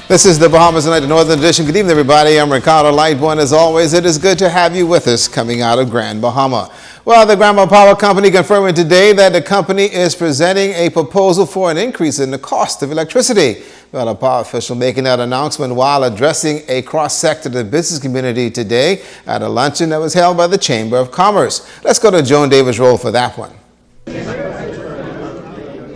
This is the Bahamas Tonight, the Northern Edition. Good evening, everybody. I'm Ricardo Lightborn. As always, it is good to have you with us coming out of Grand Bahama. Well, the Grand Bahama Power Company confirming today that the company is presenting a proposal for an increase in the cost of electricity. Well, a power official making that announcement while addressing a cross-sector of the business community today at a luncheon that was held by the Chamber of Commerce. Let's go to Joan Davis-Roll for that one.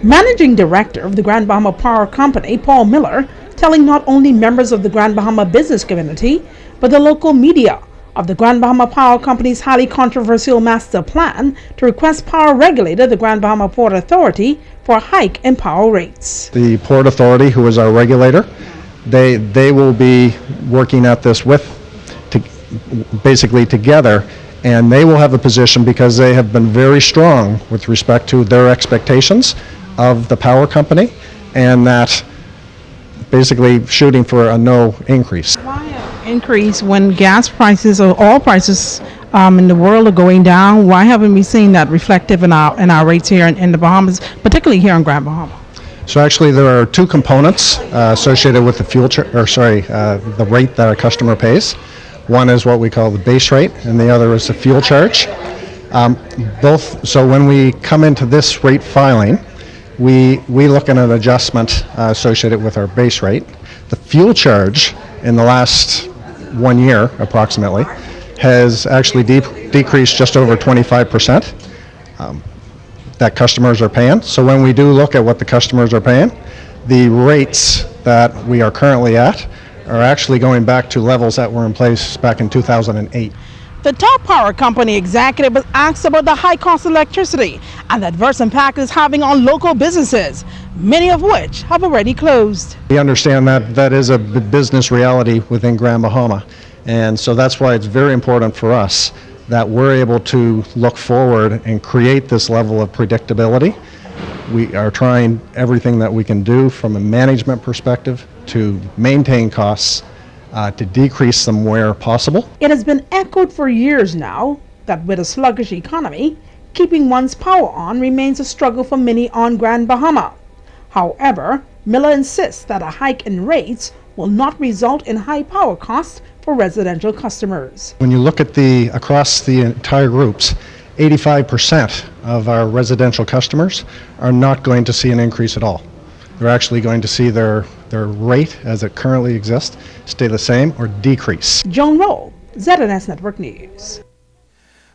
Managing Director of the Grand Bahama Power Company, Paul Miller, telling not only members of the Grand Bahama business community, but the local media of the Grand Bahama Power Company's highly controversial master plan to request power regulator, the Grand Bahama Port Authority, for a hike in power rates. The Port Authority, who is our regulator, they will be working at this basically together, and they will have a position because they have been very strong with respect to their expectations of the power company, and that basically shooting for a no increase. Why an increase when gas prices or oil prices in the world are going down? Why haven't we seen that reflective in our rates here in the Bahamas, particularly here in Grand Bahama? So actually there are two components associated with the the rate that a customer pays. One is what we call the base rate, and the other is the fuel charge. So when we come into this rate filing, we look at an adjustment associated with our base rate. The fuel charge in the last 1 year, approximately, has actually decreased just over 25% that customers are paying. So when we do look at what the customers are paying, the rates that we are currently at are actually going back to levels that were in place back in 2008. The top power company executive was asked about the high cost of electricity and the adverse impact it's having on local businesses, many of which have already closed. We understand that that is a business reality within Grand Bahama, and so that's why it's very important for us that we're able to look forward and create this level of predictability. We are trying everything that we can do from a management perspective to maintain costs, to decrease them where possible. It has been echoed for years now that with a sluggish economy, keeping one's power on remains a struggle for many on Grand Bahama. However, Miller insists that a hike in rates will not result in high power costs for residential customers. When you look at across the entire groups, 85% of our residential customers are not going to see an increase at all. They're actually going to see their rate as it currently exists stay the same or decrease. Joan Roll, ZNS Network News.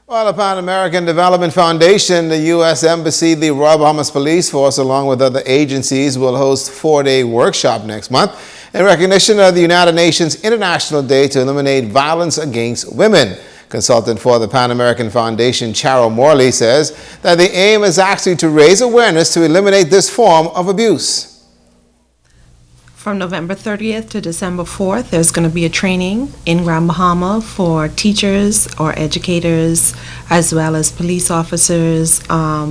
Well, the Pan American Development Foundation, the U.S. Embassy, the Royal Bahamas Police Force, along with other agencies, will host a 4-day workshop next month in recognition of the United Nations International Day to Eliminate Violence Against Women. Consultant for the Pan American Foundation, Charo Morley, says that the aim is actually to raise awareness to eliminate this form of abuse. From November 30th to December 4th, there's going to be a training in Grand Bahama for teachers or educators, as well as police officers,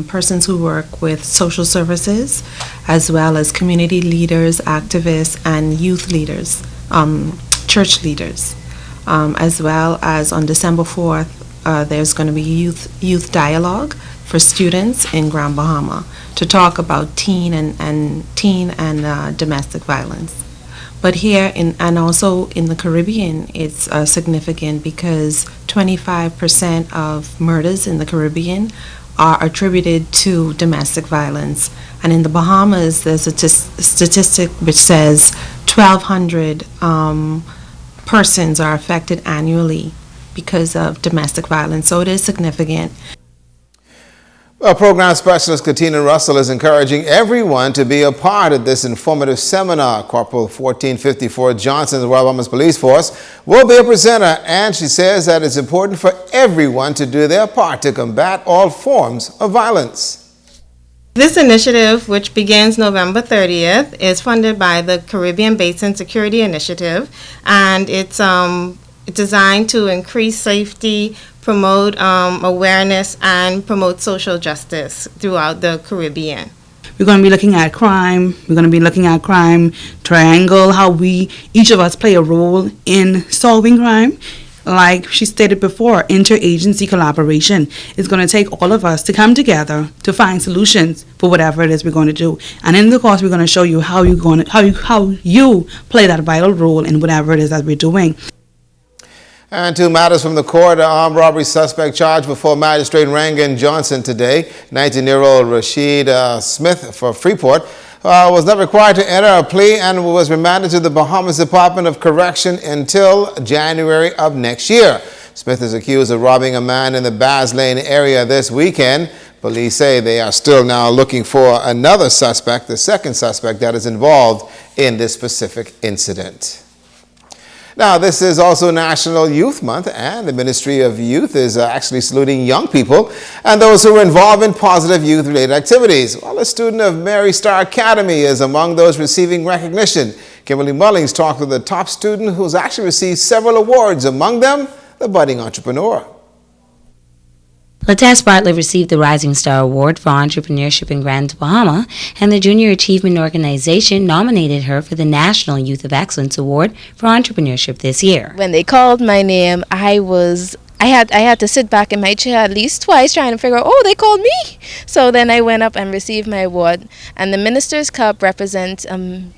persons who work with social services, as well as community leaders, activists, and youth leaders, church leaders. As well as on December 4th, there's going to be youth dialogue for students in Grand Bahama to talk about teen and domestic violence. But here and also in the Caribbean, it's significant because 25% of murders in the Caribbean are attributed to domestic violence. And in the Bahamas, there's a statistic which says 1,200 persons are affected annually because of domestic violence, so it is significant. Well, Program Specialist Katina Russell is encouraging everyone to be a part of this informative seminar. Corporal 1454 Johnson of the Royal Bahamas Police Force will be a presenter, and she says that it's important for everyone to do their part to combat all forms of violence. This initiative, which begins November 30th, is funded by the Caribbean Basin Security Initiative, and it's designed to increase safety, promote awareness, and promote social justice throughout the Caribbean. We're going to be looking at crime. We're going to be looking at crime triangle, how each of us play a role in solving crime. like she stated before, interagency collaboration. It's going to take all of us to come together to find solutions for whatever it is we're going to do. And in the course, we're going to show you how you play that vital role in whatever it is that we're doing. And two matters from the court. An armed robbery suspect charged before Magistrate Rangan Johnson today. 19-year-old Rashid Smith for Freeport was not required to enter a plea and was remanded to the Bahamas Department of Correction until January of next year. Smith is accused of robbing a man in the Basin area this weekend. Police say they are still now looking for another suspect, the second suspect that is involved in this specific incident. Now, this is also National Youth Month, and the Ministry of Youth is actually saluting young people and those who are involved in positive youth-related activities. Well, a student of Mary Star Academy is among those receiving recognition. Kimberly Mullings talked with a top student who's actually received several awards, among them the budding entrepreneur. Latas Bartlett received the Rising Star Award for Entrepreneurship in Grand Bahama, and the Junior Achievement Organization nominated her for the National Youth of Excellence Award for Entrepreneurship this year. When they called my name, I had to sit back in my chair at least twice trying to figure out, oh, they called me. So then I went up and received my award. And the Minister's Cup represents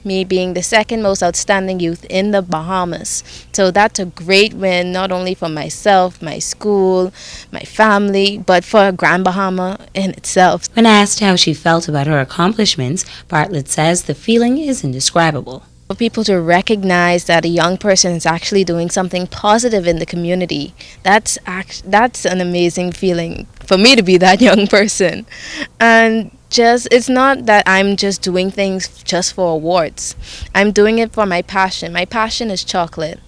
me being the second most outstanding youth in the Bahamas. So that's a great win, not only for myself, my school, my family, but for Grand Bahama in itself. When asked how she felt about her accomplishments, Bartlett says the feeling is indescribable. For people to recognize that a young person is actually doing something positive in the community, that's an amazing feeling for me to be that young person. And it's not that I'm just doing things just for awards. I'm doing it for my passion. My passion is chocolate.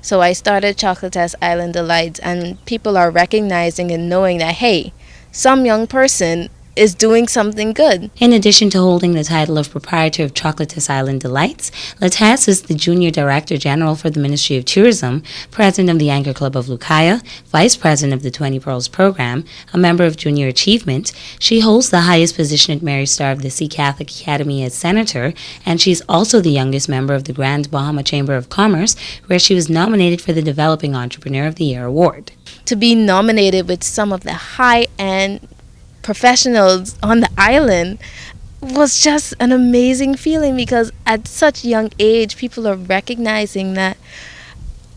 So I started Chocolate's Island Delights, and people are recognizing and knowing that, hey, some young person is doing something good. In addition to holding the title of proprietor of Chocolate's Island Delights, Latas is the Junior Director General for the Ministry of Tourism, President of the Anchor Club of Lucaya, Vice President of the 20 Pearls Program, a member of Junior Achievement. She holds the highest position at Mary Star of the Sea Catholic Academy as Senator, and she's also the youngest member of the Grand Bahama Chamber of Commerce, where she was nominated for the Developing Entrepreneur of the Year award. To be nominated with some of the high-end professionals on the island was just an amazing feeling, because at such young age people are recognizing that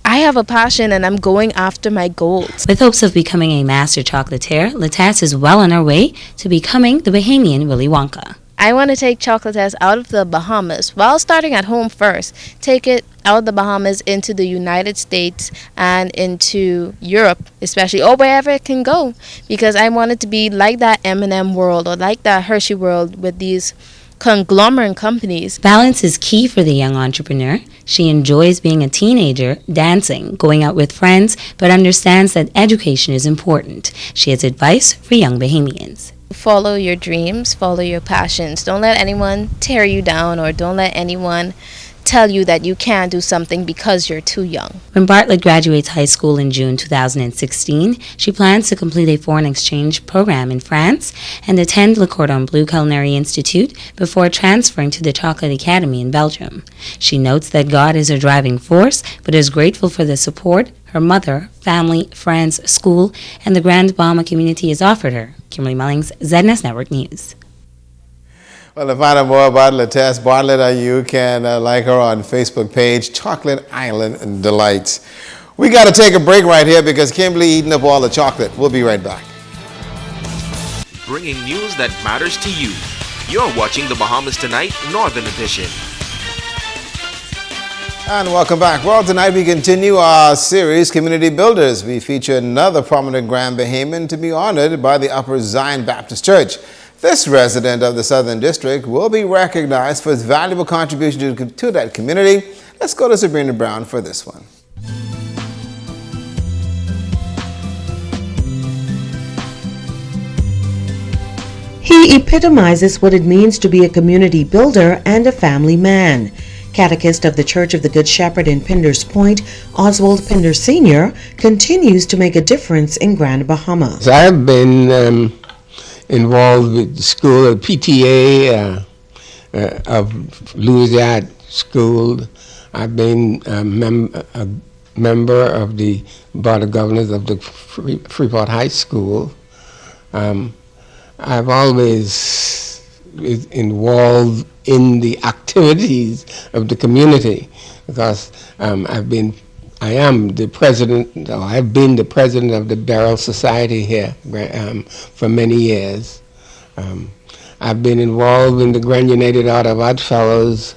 I have a passion and I'm going after my goals. With hopes of becoming a master chocolatier, Latas is well on her way to becoming the Bahamian Willy Wonka. I want to take Chocolates out of the Bahamas, while starting at home first, take it out of the Bahamas into the United States and into Europe, especially, or wherever it can go, because I want it to be like that M&M world or like that Hershey world with these conglomerate companies. Balance is key for the young entrepreneur. She enjoys being a teenager, dancing, going out with friends, but understands that education is important. She has advice for young Bahamians. Follow your dreams, follow your passions. Don't let anyone tear you down, or don't let anyone tell you that you can't do something because you're too young. When Bartlett graduates high school in June 2016, she plans to complete a foreign exchange program in France and attend Le Cordon Bleu Culinary Institute before transferring to the Chocolate Academy in Belgium. She notes that God is her driving force, but is grateful for the support her mother, family, friends, school, and the Grand Bahama community has offered her. Kimberly Mullings, ZNS Network News. Well, to find out more about Latas Bartlett, you can like her on Facebook page, Chocolate Island Delights. We got to take a break right here because Kimberly eating up all the chocolate. We'll be right back. Bringing news that matters to you. You're watching the Bahamas Tonight Northern Edition. And welcome back. Well, tonight we continue our series, Community Builders. We feature another prominent Grand Bahamian to be honored by the Upper Zion Baptist Church. This resident of the Southern District will be recognized for his valuable contribution to that community. Let's go to Sabrina Brown for this one. He epitomizes what it means to be a community builder and a family man. Catechist of the Church of the Good Shepherd in Pinder's Point, Oswald Pinder Sr. continues to make a difference in Grand Bahama. I've been involved with the school, PTA of Louisiana School. I've been a member of the Board of Governors of the Freeport High School. I've always been involved in the activities of the community because I am the president, or I've been the president of the Barrel Society here for many years. I've been involved in the Grand United Order of Odd Fellows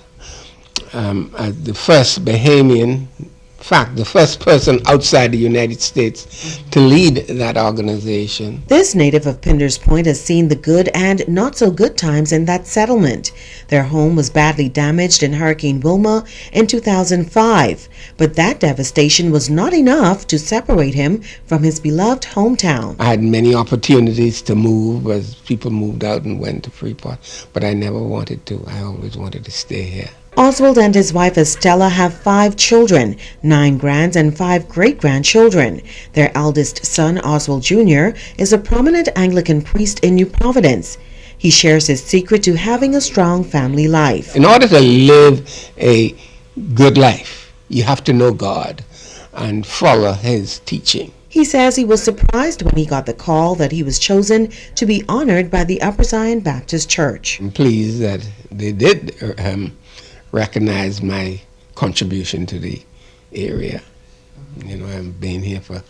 as the first Bahamian, in fact, the first person outside the United States to lead that organization. This native of Pinders Point has seen the good and not so good times in that settlement. Their home was badly damaged in Hurricane Wilma in 2005, but that devastation was not enough to separate him from his beloved hometown. I had many opportunities to move as people moved out and went to Freeport, but I never wanted to. I always wanted to stay here. Oswald and his wife Estella have 5 children, 9 grands and 5 great-grandchildren. Their eldest son, Oswald Jr., is a prominent Anglican priest in New Providence. He shares his secret to having a strong family life. In order to live a good life, you have to know God and follow His teaching. He says he was surprised when he got the call that he was chosen to be honored by the Upper Zion Baptist Church. I'm pleased that they did recognize my contribution to the area. You know, I've been here for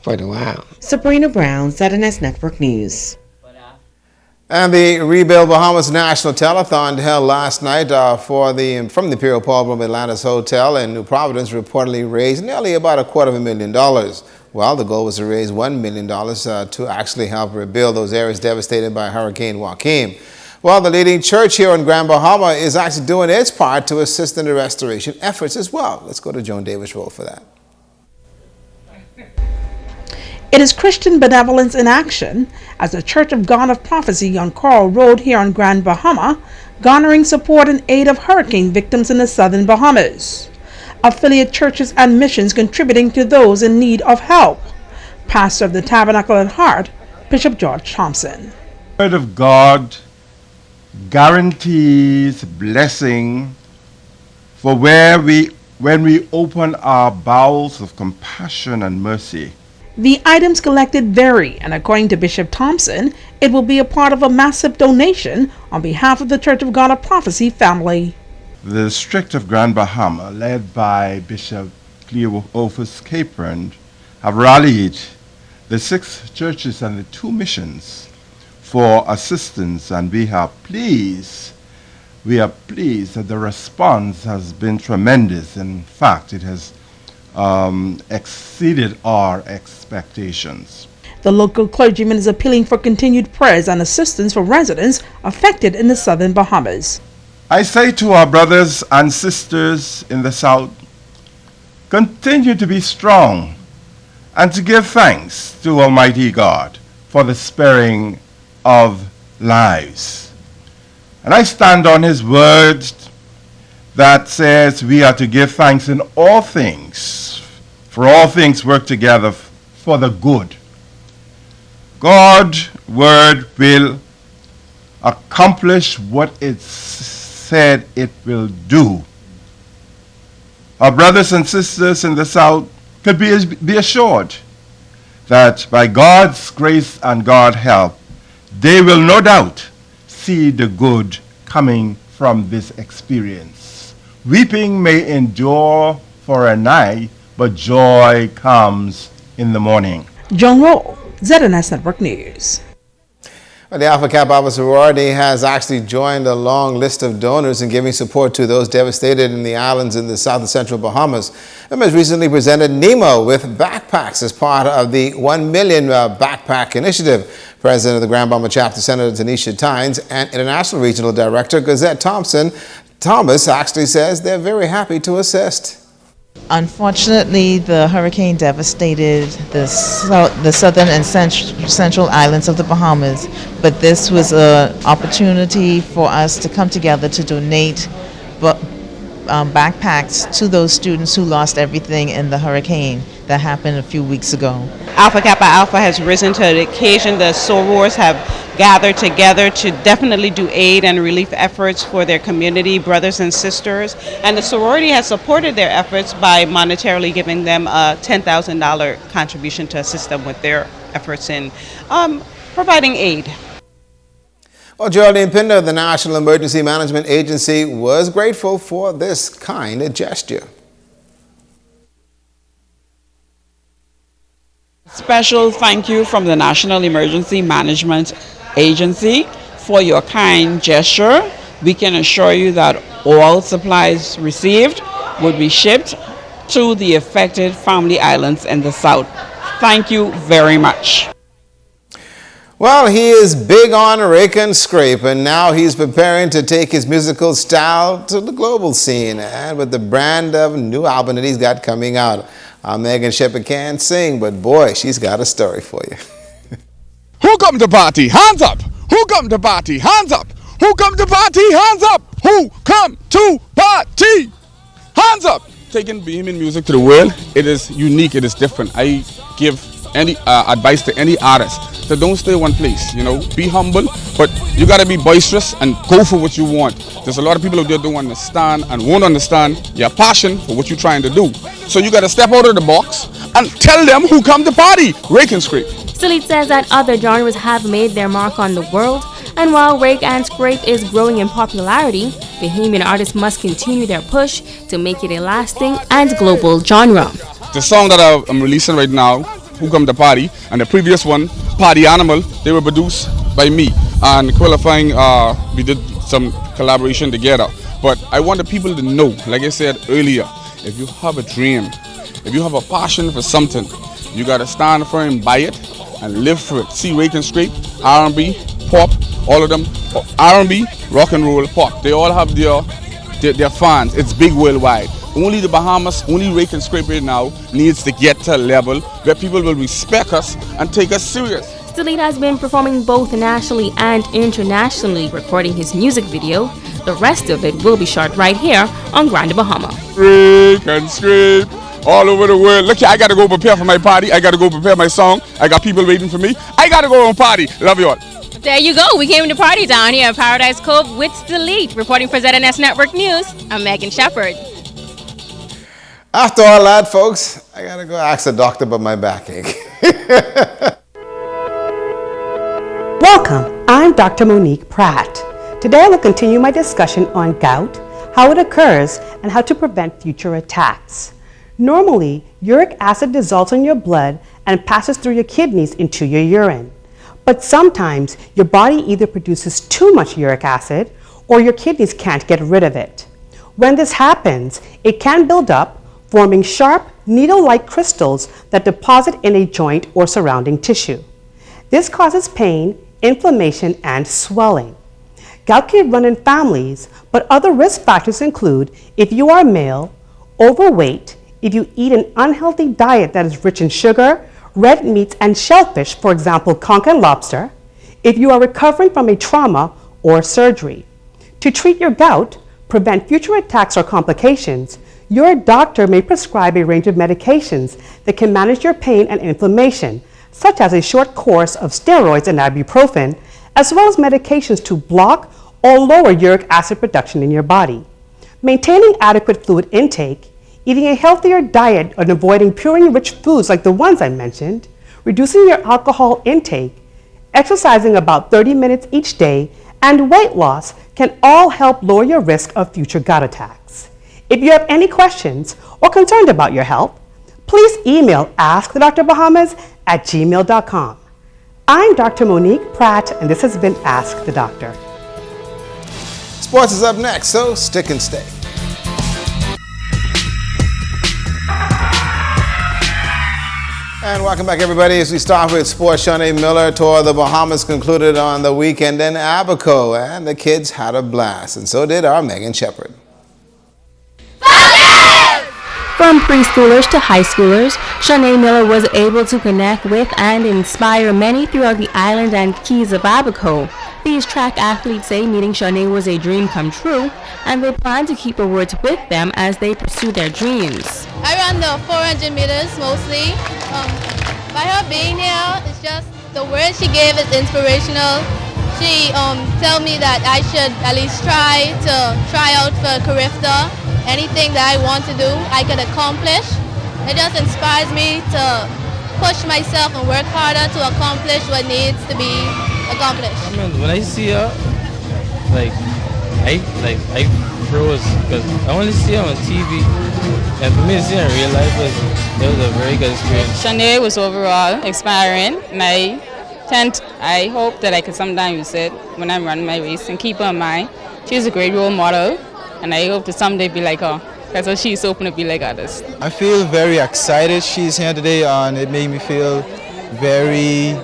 quite a while. Sabrina Brown, ZNS Network News. And the Rebuild Bahamas National Telethon held last night from the Imperial Ballroom Atlantis Hotel in New Providence reportedly raised nearly about $250,000. Well, the goal was to raise $1 million to actually help rebuild those areas devastated by Hurricane Joaquin. Well, the leading church here in Grand Bahama is actually doing its part to assist in the restoration efforts as well. Let's go to Joan Davis-Roll for that. It is Christian benevolence in action as the Church of God of Prophecy on Coral Road here on Grand Bahama, garnering support in aid of hurricane victims in the southern Bahamas. Affiliate churches and missions contributing to those in need of help. Pastor of the Tabernacle at Heart, Bishop George Thompson. The Word of God guarantees blessing for when we open our bowels of compassion and mercy. The items collected vary, and according to Bishop Thompson, it will be a part of a massive donation on behalf of the Church of God of Prophecy family. The District of Grand Bahama, led by Bishop Cleophas Capron, have rallied the 6 churches and the 2 missions for assistance, and we are pleased that the response has been tremendous. In fact, it has exceeded our expectations. The local clergyman is appealing for continued prayers and assistance for residents affected in the southern Bahamas. I say to our brothers and sisters in the South, continue to be strong and to give thanks to Almighty God for the sparing of lives. And I stand on His word that says we are to give thanks in all things, for all things work together for the good. God's word will accomplish what it said it will do. Our brothers and sisters in the South could be assured that by God's grace and God's help, they will no doubt see the good coming from this experience. Weeping may endure for a night, but joy comes in the morning. Joan Roll, ZNS Network News. Well, the Alpha Kappa Sorority has actually joined a long list of donors in giving support to those devastated in the islands in the south and central Bahamas. It has recently presented Nemo with backpacks as part of the 1 million backpack initiative. President of the Grand Bahama Chapter, Senator Tanisha Tynes, and International Regional Director Gazette Thomas actually says they're very happy to assist. Unfortunately, the hurricane devastated the southern and central islands of the Bahamas, but this was an opportunity for us to come together to donate backpacks to those students who lost everything in the hurricane that happened a few weeks ago. Alpha Kappa Alpha has risen to the occasion. The sorors have gather together to definitely do aid and relief efforts for their community, brothers and sisters. And the sorority has supported their efforts by monetarily giving them a $10,000 contribution to assist them with their efforts in providing aid. Well, Geraldine Pinder of the National Emergency Management Agency was grateful for this kind of gesture. Special thank you from the National Emergency Management Agency for your kind gesture. We can assure you that all supplies received would be shipped to the affected family islands in the South. Thank you very much. Well, he is big on rake and scrape, and now he's preparing to take his musical style to the global scene, and with the brand of new album that he's got coming out. Megan Shepherd can't sing, but boy, she's got a story for you. Who come to party? Hands up! Who come to party? Hands up! Who come to party? Hands up! Who come to party? Hands up! Taking Bahamian music to the world, it is unique, it is different. I give any advice to any artist. So don't stay one place, you know, be humble, but you gotta be boisterous and go for what you want. There's a lot of people out there don't understand and won't understand your passion for what you're trying to do. So you gotta step out of the box and tell them who come to party. Rake and scrape. Still, says that other genres have made their mark on the world, and while rake and scrape is growing in popularity, Bahamian artists must continue their push to make it a lasting and global genre. The song that I'm releasing right now, Who Come to Party, and the previous one, Party Animal, they were produced by me. And qualifying, we did some collaboration together. But I want the people to know, like I said earlier, if you have a dream, if you have a passion for something, you gotta stand firm by it and live for it. See, rake and scrape, R&B, pop, all of them, R&B, rock and roll, pop. They all have their fans. It's big worldwide. Only the Bahamas, only rake and scrape right now needs to get to a level where people will respect us and take us serious. Still has been performing both nationally and internationally, recording his music video. The rest of it will be shot right here on Grand Bahama. Rake and scrape all over the world. Look here, I gotta go prepare for my party. I gotta go prepare my song. I got people waiting for me. I gotta go and party. Love you all. There you go. We came to party down here at Paradise Cove with Delete. Reporting for ZNS Network News, I'm Megan Shepherd. After all that, folks, I gotta go ask the doctor about my backache. Welcome, I'm Dr. Monique Pratt. Today I will continue my discussion on gout, how it occurs, and how to prevent future attacks. Normally, uric acid dissolves in your blood and passes through your kidneys into your urine. But sometimes your body either produces too much uric acid or your kidneys can't get rid of it. When this happens, it can build up, forming sharp, needle-like crystals that deposit in a joint or surrounding tissue. This causes pain, inflammation, and swelling. Gout can run in families, but other risk factors include if you are male, overweight, if you eat an unhealthy diet that is rich in sugar, red meats, and shellfish, for example, conch and lobster, if you are recovering from a trauma or surgery. To treat your gout, prevent future attacks or complications, your doctor may prescribe a range of medications that can manage your pain and inflammation, such as a short course of steroids and ibuprofen, as well as medications to block or lower uric acid production in your body. Maintaining adequate fluid intake, eating a healthier diet and avoiding purine-rich foods like the ones I mentioned, reducing your alcohol intake, exercising about 30 minutes each day, and weight loss can all help lower your risk of future gout attacks. If you have any questions or concerned about your health, please email askthedrbahamas@gmail.com. I'm Dr. Monique Pratt, and this has been Ask the Doctor. Sports is up next, so stick and stay. And welcome back, everybody. As we start with sports, Shawnee Miller tour of the Bahamas concluded on the weekend in Abaco, and the kids had a blast, and so did our Megan Shepherd. From preschoolers to high schoolers, Shawnee Miller was able to connect with and inspire many throughout the island and keys of Abaco. These track athletes say meeting Shawnee was a dream come true, and they plan to keep the words with them as they pursue their dreams. I ran the 400 meters mostly. By her being here, it's just the words she gave is inspirational. she told me that I should at least try out for Carifta. Anything that I want to do, I could accomplish. It just inspires me to push myself and work harder to accomplish what needs to be accomplished. I mean, when I see her, I froze because I only see her on TV, and for me to see her in real life it was a very good experience. Shanae was overall inspiring. My tent, I hope that I could sometime use it when I'm running my race and keep her in mind. She's a great role model, and I hope to someday be like her. Because she's open to be like others. I feel very excited she's here today, and it made me feel very,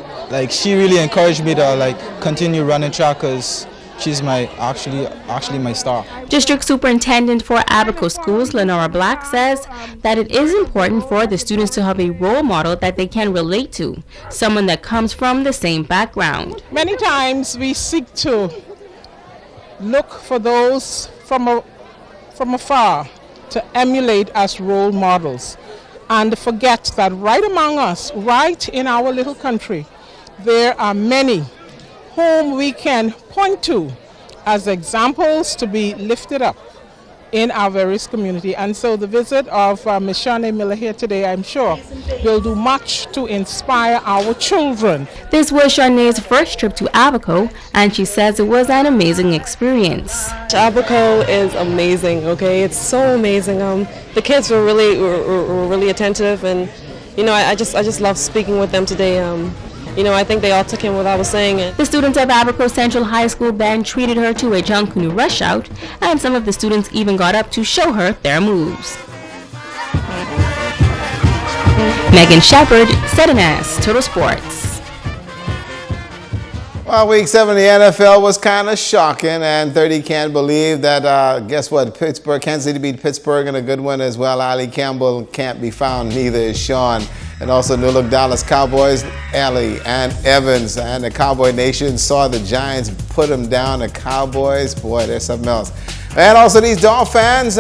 she really encouraged me to continue running track because she's actually my star. District Superintendent for Abaco Schools, Lenora Black, says that it is important for the students to have a role model that they can relate to, someone that comes from the same background. Many times we seek to look for those from afar to emulate as role models and forget that right among us, right in our little country, there are many whom we can point to as examples to be lifted up in our various community. And so the visit of Ms. Shanae Miller here today, I'm sure, will do much to inspire our children. This was Shanae's first trip to Abaco, and she says it was an amazing experience. Abaco is amazing, okay? It's so amazing. The kids were really attentive, and I just love speaking with them today. I think they all took in what I was saying. The students of Abaco Central High School band treated her to a Junkunu rush out, and some of the students even got up to show her their moves. Megan Shepard, Sedanas, Total Sports. Well, Week 7 of the NFL was kind of shocking, and 30 can't believe that, guess what, Kansas City beat Pittsburgh in a good one as well. Ali Campbell can't be found, neither is Sean. And also New Look Dallas Cowboys, Ellie and Evans and the Cowboy Nation saw the Giants put them down. The Cowboys, boy, there's something else. And also these Dolphins,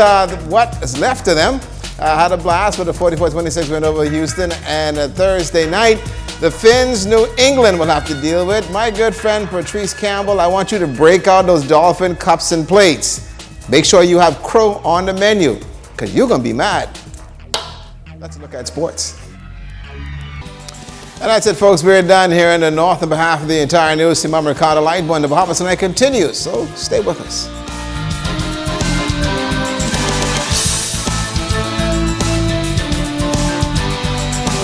what is left of them, had a blast with a 44-26 win over Houston. And Thursday night, the Finns, New England will have to deal with. My good friend Patrice Campbell, I want you to break out those Dolphin cups and plates. Make sure you have crow on the menu, because you're going to be mad. Let's look at sports. And that's it, folks. We're done here in the North. On behalf of the entire news team, I'm Ricardo Lightboy, and the Bahamas Tonight continues, so stay with us.